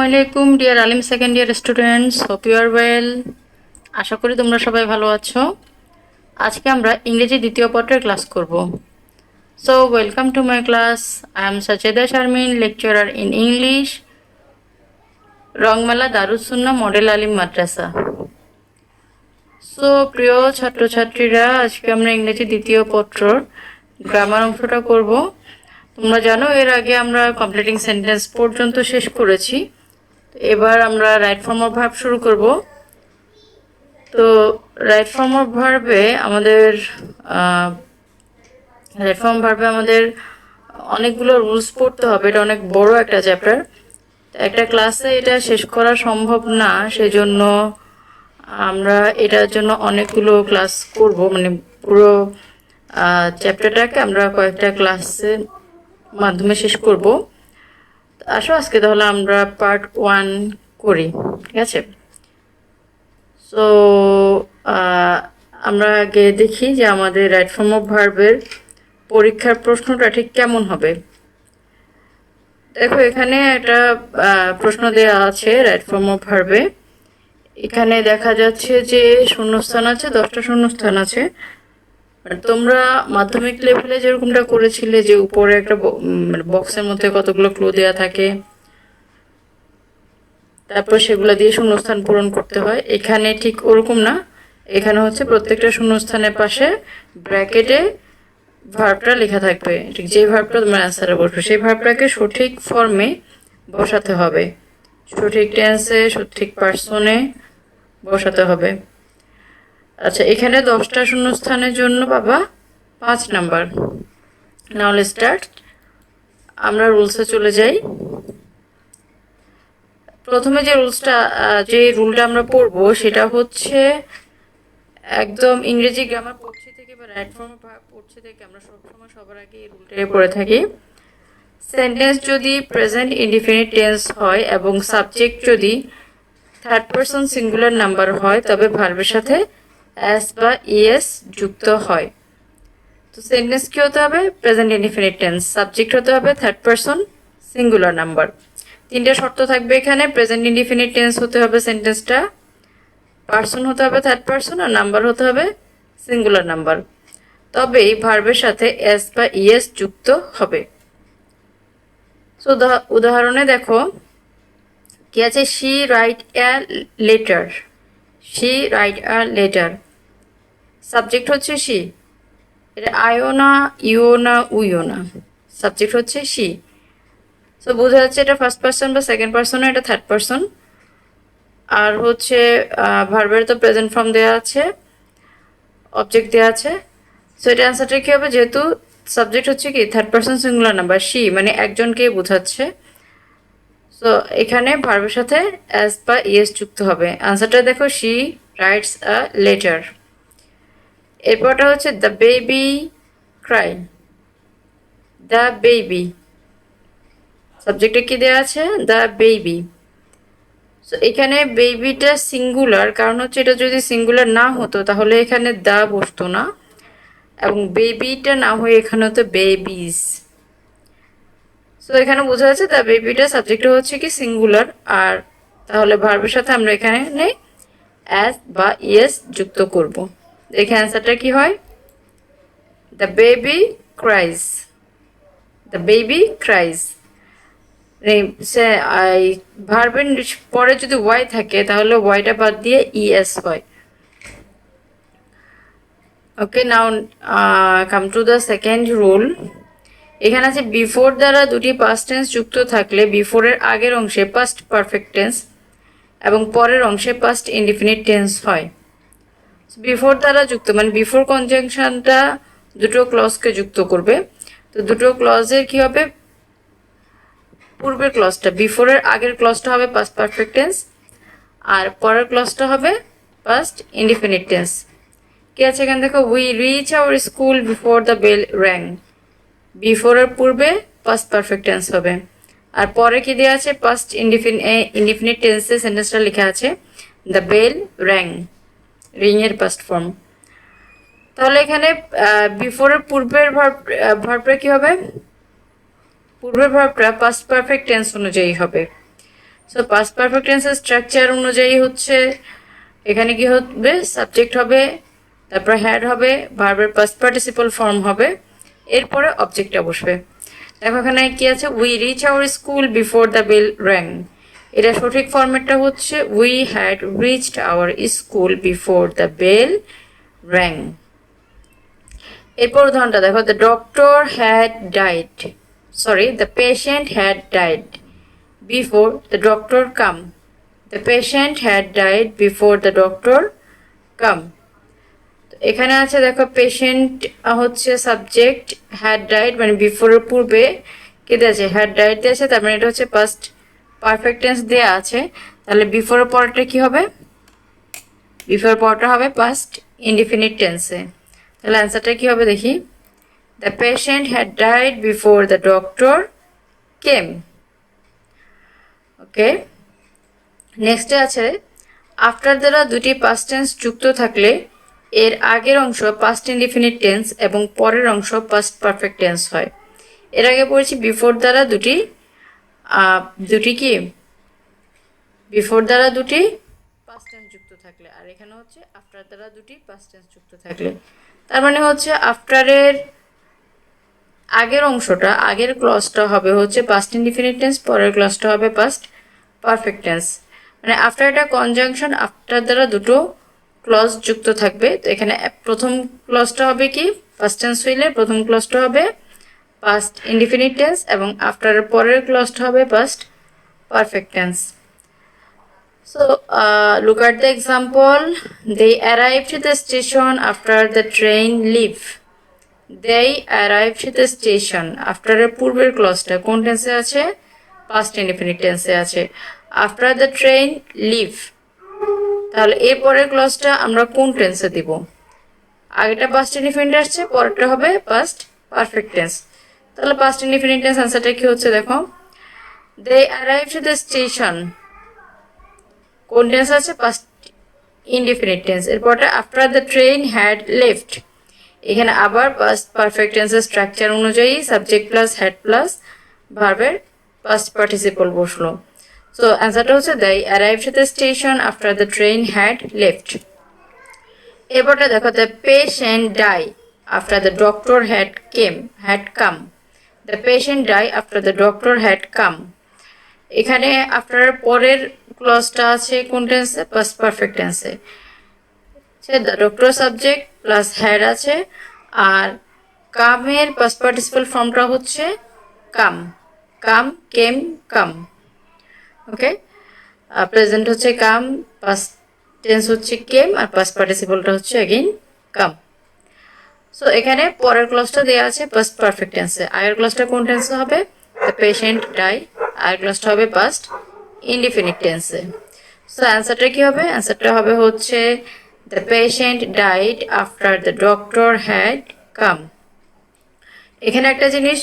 আসসালামু dear Alim second year students, hope you are well. আশা করি তোমরা সবাই ভালো আছো। আজকে আমরা ইংরেজি দ্বিতীয় পত্রের ক্লাস করব। So welcome to my class. I am Sacheda Sharmin, lecturer in English, Rangmala Darussunnah model Alim madrasa. So প্রিয় ছাত্রছাত্রীরা, আজকে আমরা ইংরেজি দ্বিতীয় পত্রর গ্রামার অংশটা করব। তোমরা জানো এর আগে আমরা কমপ্লিটিং সেন্টেন্স পর্যন্ত শেষ করেছি। এবার আমরা রাইট ফর্ম অফ ভার্ব শুরু করব। তো রাইট ফর্ম অফ ভার্বে আমাদের অনেকগুলো রুলস পড়তে হবে। এটা অনেক বড় একটা চ্যাপ্টার, একটা ক্লাসে এটা শেষ করা সম্ভব না, সেজন্য আমরা এটার জন্য অনেকগুলো ক্লাস করব। মানে পুরো চ্যাপ্টারটাকে আমরা কয়েকটা ক্লাসের মাধ্যমে শেষ করব। আসো আজকে তাহলে আমরা পার্ট 1 করি, ঠিক আছে? সো আমরা আগে দেখি যে আমাদের রাইট ফর্ম অফ ভার্বের পরীক্ষার প্রশ্নটা ঠিক কেমন হবে। দেখো এখানে একটা প্রশ্ন দেওয়া আছে রাইট ফর্ম অফ ভার্বে। এখানে দেখা যাচ্ছে যে শূন্যস্থান আছে, 10টা শূন্যস্থান আছে। তোমরা মাধ্যমিক লেভেলে যেরকমটা করেছিলে যে উপরে একটা বক্সের মধ্যে কতগুলো ক্লু দেওয়া থাকে, তারপর সেগুলো দিয়ে শূন্যস্থান পূরণ করতে হয়, এখানে ঠিক ওরকম না। এখানে হচ্ছে প্রত্যেকটা শূন্যস্থানের পাশে ব্র্যাকেটে ভার্বটা লেখা থাকবে। ঠিক যে ভার্বটা তোমার অ্যান্সারে বসবে সেই ভার্বটাকে সঠিক ফর্মে বসাতে হবে, সঠিক টেন্সে, সঠিক পার্সনে বসাতে হবে। আচ্ছা, এখানে 10টা শূন্যস্থানের জন্য বাবা 5 নাম্বার। নাহলে স্টার্ট, আমরা রুলসে চলে যাই। প্রথমে যে রুলটা আমরা পড়বো সেটা হচ্ছে একদম ইংরেজি গ্রামার পড়ছি থেকে বা রাইট ফর্ম পড়ছি থেকে আমরা সবসময় সবার আগে এই রুলটাই পড়ে থাকি। সেন্টেন্স যদি প্রেজেন্ট ইনডিফিনিট টেন্স হয় এবং সাবজেক্ট যদি থার্ড পারসন সিঙ্গুলার নাম্বার হয়, তবে ভার্বের সাথে এস বা ইএস যুক্ত হয়। তো সেন্টেন্স কি হতে হবে? প্রেজেন্ট ইনডিফিনিট টেন্স, সাবজেক্ট হতে হবে থার্ড পারসন সিঙ্গুলার নাম্বার। 3টে শর্ত থাকবে এখানে। প্রেজেন্ট ইনডিফিনিট টেন্স হতে হবে সেন্টেন্সটা, পার্সন হতে হবে থার্ড পারসন, আর নাম্বার হতে হবে সিঙ্গুলার নাম্বার। তবেই ভার্বের সাথে এস বা ইএস যুক্ত হবে। সো উদাহরণে দেখো কি আছে, she write a letter. She write a letter, subject হচ্ছে শি। এটা আইও না, ইও না, উইও না, সাবজেক্ট হচ্ছে শি। সো বোঝা যাচ্ছে এটা ফার্স্ট পারসন বা সেকেন্ড পারসন, এটা থার্ড পারসন। আর হচ্ছে ভার্বের তো প্রেজেন্ট ফর্ম দেওয়া আছে, অবজেক্ট দেওয়া আছে। সো এটা অ্যান্সারটা কী হবে? যেহেতু সাবজেক্ট হচ্ছে কি third person singular number, she মানে একজনকেই বোঝাচ্ছে, সো এখানে ভার্বের সাথে এস বা ইএস যুক্ত হবে। অ্যান্সারটা দেখো, শি রাইটস আ লেটার। এরপরটা হচ্ছে the baby cry. The baby, সাবজেক্টে কি দেওয়া আছে? The baby. সো এখানে বেবিটা সিঙ্গুলার, কারণ হচ্ছে এটা যদি সিঙ্গুলার না হতো তাহলে এখানে দ্য বসতো না, এবং বেবিটা না হয়ে এখানে হতো বেবিস। সো এখানে বোঝা যাচ্ছে দ্য বেবিটা সাবজেক্টটা হচ্ছে কি সিঙ্গুলার, আর তাহলে ভার্বের সাথে আমরা এখানে অ্যাস বা ইএস যুক্ত করব। এখানে অ্যান্সারটা কি হয়? The baby cries. The baby cries. ভার্বের পরে যদি ওয়াই থাকে তাহলে ওয়াইটা বাদ দিয়ে ইএস হয়। Okay, now come to the second rule. এখানে আছে বিফোর দ্বারা দুটি পাস্ট টেন্স যুক্ত থাকলে বিফোরের আগের অংশে পাস্ট পারফেক্ট টেন্স এবং পরের অংশে পাস্ট ইনডিফিনিট টেন্স হয়। বিফোর দ্বারা যুক্ত মানে বিফোর কনজাংশনটা দুটো ক্লজকে যুক্ত করবে। তো দুটো ক্লজের কি হবে? পূর্বের ক্লজটা, বিফোরের আগের ক্লজটা হবে পাস্ট পারফেক্ট টেন্স, আর পরের ক্লজটা হবে পাস্ট ইনডিফিনিট টেন্স। কি আছে এখানে দেখো, we reach our school before the bell rang. বিফোরের পূর্বে পাস্ট পারফেক্ট টেন্স হবে, আর পরে কি দেওয়া আছে? পাস্ট ইনডিফিনিট টেন্সে সেন্টেন্সটা লেখা আছে দ্য বেল র্যাং, রিং এর পাস্ট ফর্ম। তাহলে এখানে বিফোরের পূর্বের ভার্বটা কি হবে? পূর্বের ভার্বটা পাস্ট পারফেক্ট টেন্স অনুযায়ী হবে। সো পাস্ট পারফেক্ট টেন্সের স্ট্রাকচার অনুযায়ী হচ্ছে এখানে কি হবে, সাবজেক্ট হবে, তারপর হ্যাড হবে, ভার্বের পাস্ট পার্টিসিপল ফর্ম হবে, এরপরে অবজেক্টটা বসবে। দেখো এখানে কি আছে, we reach our school before the bell rang. এটা সঠিক ফরম্যাটটা হচ্ছে we had reached our school before the bell rang. এরপর উদাহরণটা দেখো, the doctor had died, sorry the patient had died before the doctor come. The patient had died before the doctor come. এখানে আছে দেখো পেশেন্ট হচ্ছে subject, had died মানে বিফোরের পূর্বে কে দেওয়া আছে, হ্যাড ডাইড দেওয়া আছে, তার মানে এটা হচ্ছে পাস্ট পারফেক্ট টেন্স দেওয়া আছে। তাহলে বিফোরের পরটা কি হবে, বিফোরের পরটা হবে পাস্ট ইনডিফিনিট টেন্সে। তাহলে অ্যান্সারটা কি হবে দেখি, the patient had died before the doctor came. Okay, নেক্সটে আছে আফটার দ্বারা দুটি পাস্ট টেন্স যুক্ত থাকলে এর আগের অংশ পাস্ট ইনডিফিনিট টেন্স এবং পরের অংশ পাস্ট পারফেক্ট টেন্স হয়। এর আগে পড়েছি বিফোর দ্বারা দুটি কি, বিফোর দ্বারা দুটি পাস্ট টেন্স যুক্ত থাকলে, আর এখানে হচ্ছে আফটার দ্বারা দুটি পাস্ট টেন্স যুক্ত থাকলে। তার মানে হচ্ছে আফটারের আগের অংশটা, আগের ক্লজটা হবে হচ্ছে পাস্ট ইনডিফিনিট টেন্স, পরের ক্লজটা হবে পাস্ট পারফেক্ট টেন্স। মানে আফটার এটা কনজাংশন, আফটার দ্বারা দুটো ক্লজ যুক্ত থাকবে। তো এখানে প্রথম ক্লজটা হবে কি, পাস্ট টেন্স হইলে প্রথম ক্লজটা হবে পাস্ট ইনডিফিনিট টেন্স এবং আফটারের পরের ক্লজটা হবে past perfect tense. So look at the example. They arrived at the station after the train leave. They arrived at the station. After এর পূর্বের ক্লজটা কোন টেন্সে আছে, পাস্ট ইনডিফিনিট টেন্সে আছে। আফটার দ্য ট্রেন লিভ, তাহলে এর পরের ক্লজটা আমরা কোন টেন্সে দিব, আগেটা পাস্ট ইনডিফিনিট আসছে, পরেরটা হবে পাস্ট পারফেক্ট টেন্স। তাহলে পাস্ট ইনডিফিনিট টেন্স আনসারটা কি হচ্ছে দেখো, they arrived at the station, কোন টেন্স আছে, পাস্ট ইনডিফিনিট টেন্স। এরপরটা after the train had left, এখানে আবার পাস্ট পারফেক্ট টেন্সের স্ট্রাকচার অনুযায়ী সাবজেক্ট প্লাস হ্যাড প্লাস ভার্বের পাস্ট পার্টিসিপল বসলো। সো অ্যান্সারটা হচ্ছে they arrived at the station after the train had left. এরপরটা দেখো, the patient die after the doctor had come. The patient die after the doctor had come. এখানে after পরের ক্লজটা আছে কোন টেন্সে, পাস্ট পারফেক্ট টেন্সে। The doctor subject plus had আছে, আর কামের পাস্ট পার্টিসিপাল ফর্মটা হচ্ছে কাম, কাম কেম কাম। ওকে, প্রেজেন্ট হচ্ছে কাম, পাস্ট টেন্স হচ্ছে কেম, আর পাস্ট পার্টিসিপলটা হচ্ছে অ্যাগেইন কাম। সো এখানে পরের ক্লজটা দেওয়া আছে পাস্ট পারফেক্ট টেন্সে, আগের ক্লজটা কোন টেন্সে হবে, দ্য পেশেন্ট ডাই, আগের ক্লজটা হবে পাস্ট ইনডিফিনিট টেন্সে। সো অ্যান্সারটা কি হবে, অ্যান্সারটা হবে হচ্ছে the patient died after the doctor had come. এখানে একটা জিনিস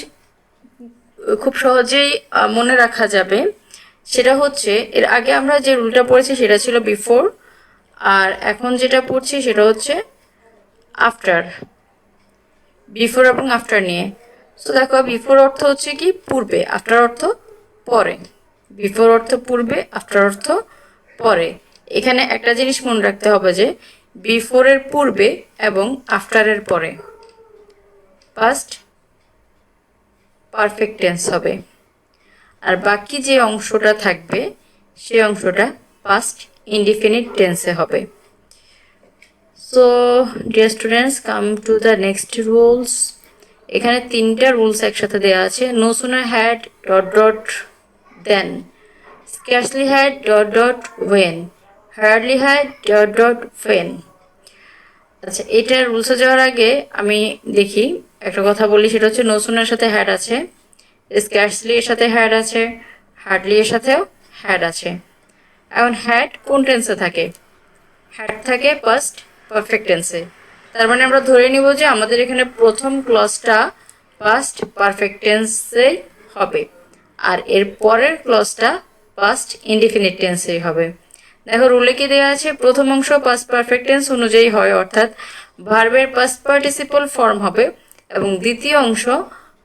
খুব সহজেই মনে রাখা যাবে, সেটা হচ্ছে এর আগে আমরা যে রুলটা পড়েছি সেটা ছিল বিফোর, আর এখন যেটা পড়ছি সেটা হচ্ছে আফটার, বিফোর এবং আফটার নিয়ে। সো দেখো বিফোর অর্থ হচ্ছে কি পূর্বে, আফটার অর্থ পরে। বিফোর অর্থ পূর্বে, আফটার অর্থ পরে। এখানে একটা জিনিস মনে রাখতে হবে যে বিফোরের পূর্বে এবং আফটারের পরে পাস্ট পারফেক্ট টেন্স হবে, আর বাকি যে অংশটা থাকবে সেই অংশটা পাস্ট ইনডিফিনিট টেন্সে হবে। So dear students, come to the next rules. এখানে তিনটা রুলস একসাথে দেওয়া আছে। No sooner had dot dot then, scarcely had dot dot when, hardly had dot dot when. আচ্ছা, এটা রুলসে যাওয়ার আগে আমি দেখি একটা কথা বলি, সেটা হচ্ছে নো সুনার সাথে হ্যাড আছে, স্কার্সলি এর সাথে হ্যাড আছে, হার্ডলি এর সাথেও হ্যাড আছে। এখন হ্যাড কোন টেন্সে থাকে, হ্যাড থাকে পাস্ট পারফেক্ট টেন্সে। তার মানে আমরা ধরে নিব যে আমাদের এখানে প্রথম ক্লজটা পাস্ট পারফেক্ট টেন্সে হবে, আর এর পরের ক্লজটা পাস্ট ইনডিফিনিট টেন্সেই হবে। দেখো রুলে কি দেওয়া আছে, প্রথম অংশ পাস্ট পারফেক্ট টেন্স অনুযায়ী হয়, অর্থাৎ ভার্বের পাস্ট পার্টিসিপল ফর্ম হবে, এবং দ্বিতীয় অংশ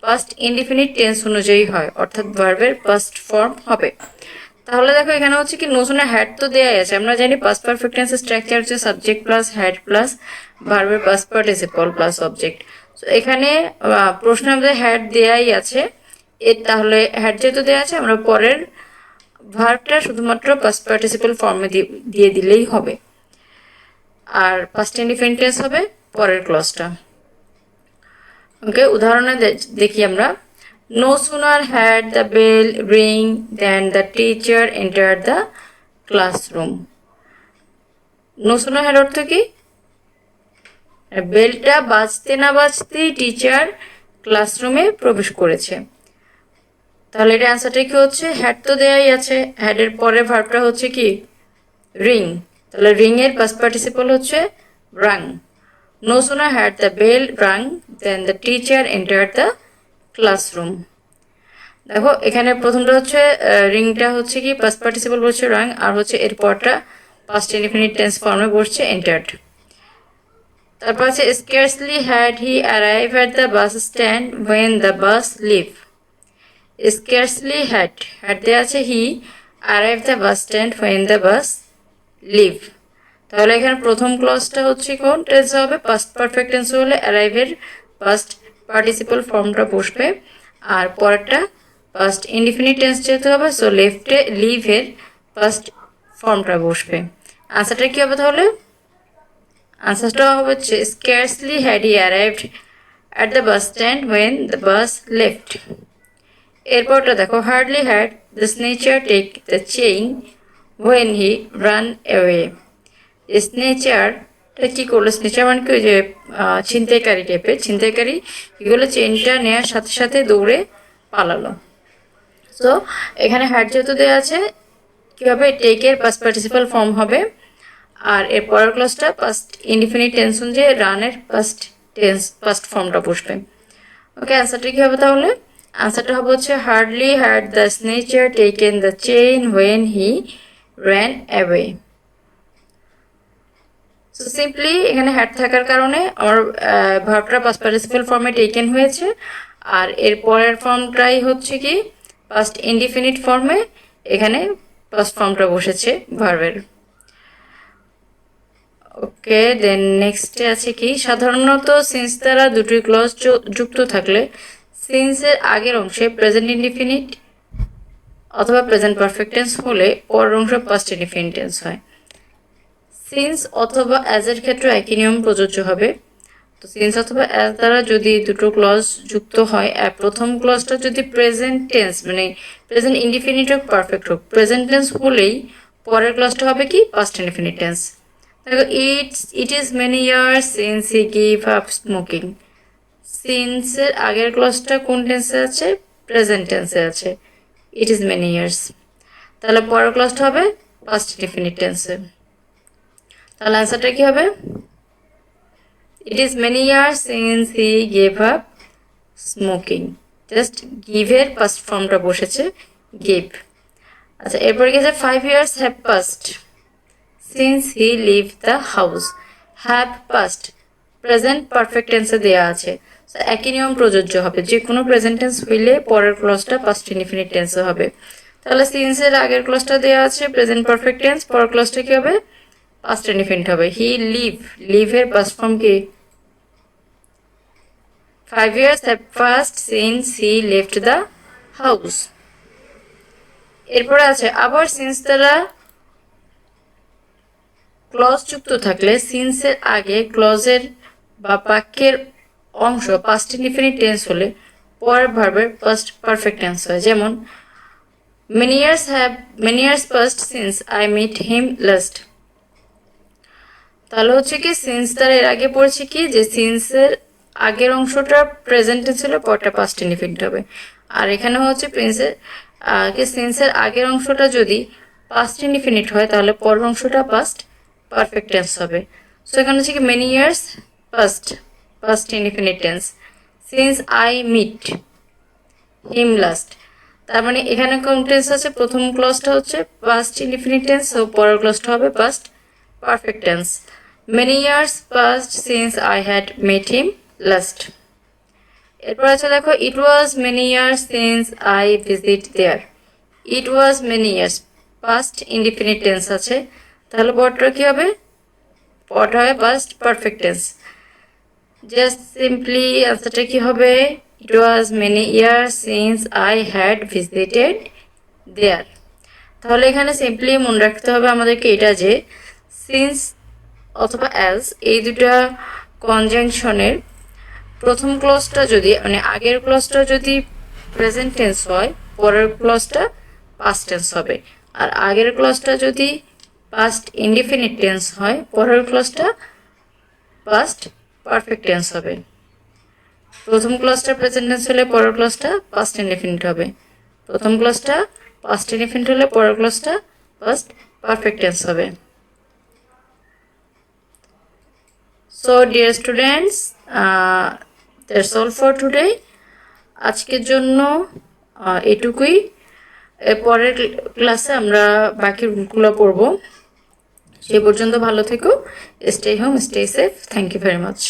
পাস্ট ইনডিফিনিট টেন্স অনুযায়ী হয়, অর্থাৎ ভার্বের পাস্ট ফর্ম হবে। তাহলে দেখো এখানে হচ্ছে কি নো সুনার হ্যাড তো দেয়াই আছে, আমরা জানি পাস্ট পারফেক্ট টেন্সের স্ট্রাকচার হচ্ছে সাবজেক্ট প্লাস হ্যাড প্লাস ভার্বের পাস্ট পার্টিসিপল প্লাস অবজেক্ট। তো এখানে প্রশ্নে আমাদের হ্যাড দেয়াই আছে, এর তাহলে হ্যাড যেহেতু দেওয়া আছে আমরা পরের ভার্বটা শুধুমাত্র পাস্ট পার্টিসিপল ফর্মে দিয়ে দিলেই হবে, আর পাস্ট ইনডিফিনিট টেন্স হবে পরের ক্লজটা। ওকে, উদাহরণে দেখি আমরা। No sooner had the bell ring then the teacher enter the classroom. No sooner had অর্থ কি? বেলটা বাজতে না বাজতেই টিচার ক্লাসরুমে প্রবেশ করেছে। তাহলে এটা অ্যান্সারটা কি হচ্ছে? হ্যাড তো দেয়াই আছে, হ্যাডের পরে ভার্বটা হচ্ছে কি রিং, তাহলে রিং এর পাস্ট পার্টিসিপল হচ্ছে rang. No sooner had the bell rang then the teacher enter the classroom. দেখো এখানে প্রথমটা হচ্ছে রিংটা হচ্ছে কি পাস্ট পার্টিসিপল বলছে রাং, আর হচ্ছে এর পরটা পাস্ট ইনডিফিনিট টেন্স ফর্মে বসছে এন্টার্ড। তারপর আছে scarcely had he arrive at the bus stand when the bus leave. Scarcely had দেওয়া আছে he arrive the bus stand when the bus leave. তাহলে এখানে প্রথম ক্লজটা হচ্ছে কোন টেন্স হবে? পাস্ট পারফেক্ট টেন্স হলে অ্যারাইভের পাস্ট পার্টিসিপল ফর্মটা বসবে, আর পরেরটা পাস্ট ইনডিফিনিট টেন্স যেহেতু হবে সো লেফটে লিভের পাস্ট ফর্মটা বসবে। আনসারটা কী হবে তাহলে? আনসারটা হবে হচ্ছে scarcely had he arrived at the bus stand when the bus left. এরপরটা দেখো, hardly had the snatcher take the chain when he ran away. স্নেচারটা কী করলো? স্নেচার মানে কি, ওই যে ছিনতাইকারী টাইপের, ছিনতাইকারী এগুলো চেইনটা নেওয়ার সাথে সাথে দৌড়ে পালালো। সো এখানে হ্যাড যেহেতু দেওয়া আছে কী হবে? টেকের পাস্ট পার্টিসিপাল ফর্ম হবে, আর এর পরের ক্লাসটা পাস্ট ইনডিফিনিট টেন্স অনুযায়ী রানের পাস্ট ফর্মটা বসবে। ওকে, অ্যান্সারটা কী হবে তাহলে? আনসারটা হবে হচ্ছে hardly had the snatcher taken the chain when he ran away. So simply এখানে হ্যাড থাকার কারণে আমার ভার্বটা পাস্ট পার্টিসিপাল ফর্মে টেকেন হয়েছে, আর এর পরের ফর্মটাই হচ্ছে কি পাস্ট ইনডিফিনিট ফর্মে, এখানে পাস্ট ফর্মটা বসেছে ভার্বের। ওকে, দেন নেক্সটে আছে কি, সাধারণত সিন্স দ্বারা দুটি ক্লজ যুক্ত থাকলে সিন্সের আগের অংশে প্রেজেন্ট ইনডিফিনিট অথবা প্রেজেন্ট পারফেক্ট টেন্স হলে পরের অংশ পাস্ট ইনডিফিনিট টেন্স হয়। সিন্স অথবা অ্যাজের ক্ষেত্রে একই নিয়ম প্রযোজ্য হবে। তো সিন্স অথবা অ্যাজ দ্বারা যদি দুটো ক্লজ যুক্ত হয়, প্রথম ক্লজটা যদি প্রেজেন্ট টেন্স মানে প্রেজেন্ট ইনডিফিনিট হোক পারফেক্ট হোক, প্রেজেন্ট টেন্স হলেই পরের ক্লজটা হবে কি পাস্ট ইনডিফিনিট টেন্স। দেখো, it is many years since he give up smoking. সিন্সের আগের ক্লজটা কোন টেন্সে আছে? প্রেজেন্ট টেন্সে আছে, ইট ইজ মেনি ইয়ার্স। তাহলে পরের ক্লজটা হবে পাস্ট ইনডিফিনিট টেন্সে। তাহলে অ্যান্সারটা কী হবে? It is many years since he gave up smoking. Just গিভের পাস্ট ফর্মটা বসেছে গেভ। আচ্ছা, এরপরে গেছে 5 years have passed since he leave the house. Have passed present perfect টেন্সে দেওয়া আছে, একই নিয়ম প্রযোজ্য হবে, যে কোনো প্রেজেন্ট টেন্স হইলে পরের ক্লজটা পাস্ট ইনডিফিনিট টেন্সে হবে। তাহলে সিন্সের আগের ক্লজটা দেওয়া আছে প্রেজেন্ট পারফেক্ট টেন্স, পরের ক্লজটা কী হবে? পাস্ট ইনডিফিনিট হবে। হি লিভের পাস্ট ফর্ম কি? 5 years have passed since he left the house. এরপরে আছে আবার সিন্স দ্বারা ক্লজ যুক্ত থাকলে সিন্সের আগে ক্লজের বা বাক্যের অংশ পাস্ট ইনডিফিনিট টেন্স হলে পরের ভার্বের পাস্ট পারফেক্ট টেন্স হয়। যেমন many years passed since I met him last. তাহলে হচ্ছে কি সিন্স দ্বারা এর আগে পড়েছে কি, যে সিন্সের আগের অংশটা প্রেজেন্ট টেন্স হলে পরটা পাস্ট ইনডিফিনিট হবে, আর এখানে হচ্ছে সিন্সের আগের অংশটা যদি পাস্ট ইনডিফিনিট হয় তাহলে পরের অংশটা পাস্ট পারফেক্ট টেন্স হবে। সো এখানে হচ্ছে কি many years past indefinite tense, since I meet him last. তার মানে এখানে কোন টেন্স আছে? প্রথম ক্লজটা হচ্ছে পাস্ট ইনডিফিনিট টেন্স, সো পরের ক্লজটা হবে past perfect tense. Many years passed since I had met him last. এরপর আছে দেখো, it was many years since I visit there. It was many years past indefinite tense আছে, তাহলে পরটা কি হবে? পরটা হবে past perfect tense. Just simply আনসারটা কি হবে? It was many years since I had visited there. তাহলে এখানে সিম্পলি মনে রাখতে হবে আমাদেরকে এটা যে সিন্স অথবা অ্যাজ এই দুটা কনজাংশনের প্রথম ক্লজটা যদি মানে আগের ক্লজটা যদি প্রেজেন্ট টেন্স হয়, পরের ক্লজটা পাস্ট টেন্স হবে। আর আগের ক্লজটা যদি পাস্ট ইনডিফিনিট টেন্স হয়, পরের ক্লজটা পাস্ট পারফেক্ট টেন্স হবে। প্রথম ক্লজটা প্রেজেন্ট টেন্স হলে পরের ক্লজটা পাস্ট ইনডিফিনিট হবে। প্রথম ক্লজটা পাস্ট ইনডিফিনিট হলে পরের ক্লজটা পাস্ট পারফেক্ট টেন্স হবে। So dear students, that's all for today. আজকের জন্য এটুকুই। পরের ক্লাসে আমরা বাকি রুলগুলো পড়ব। সে পর্যন্ত ভালো থেকো। Stay home, stay safe. Thank you very much.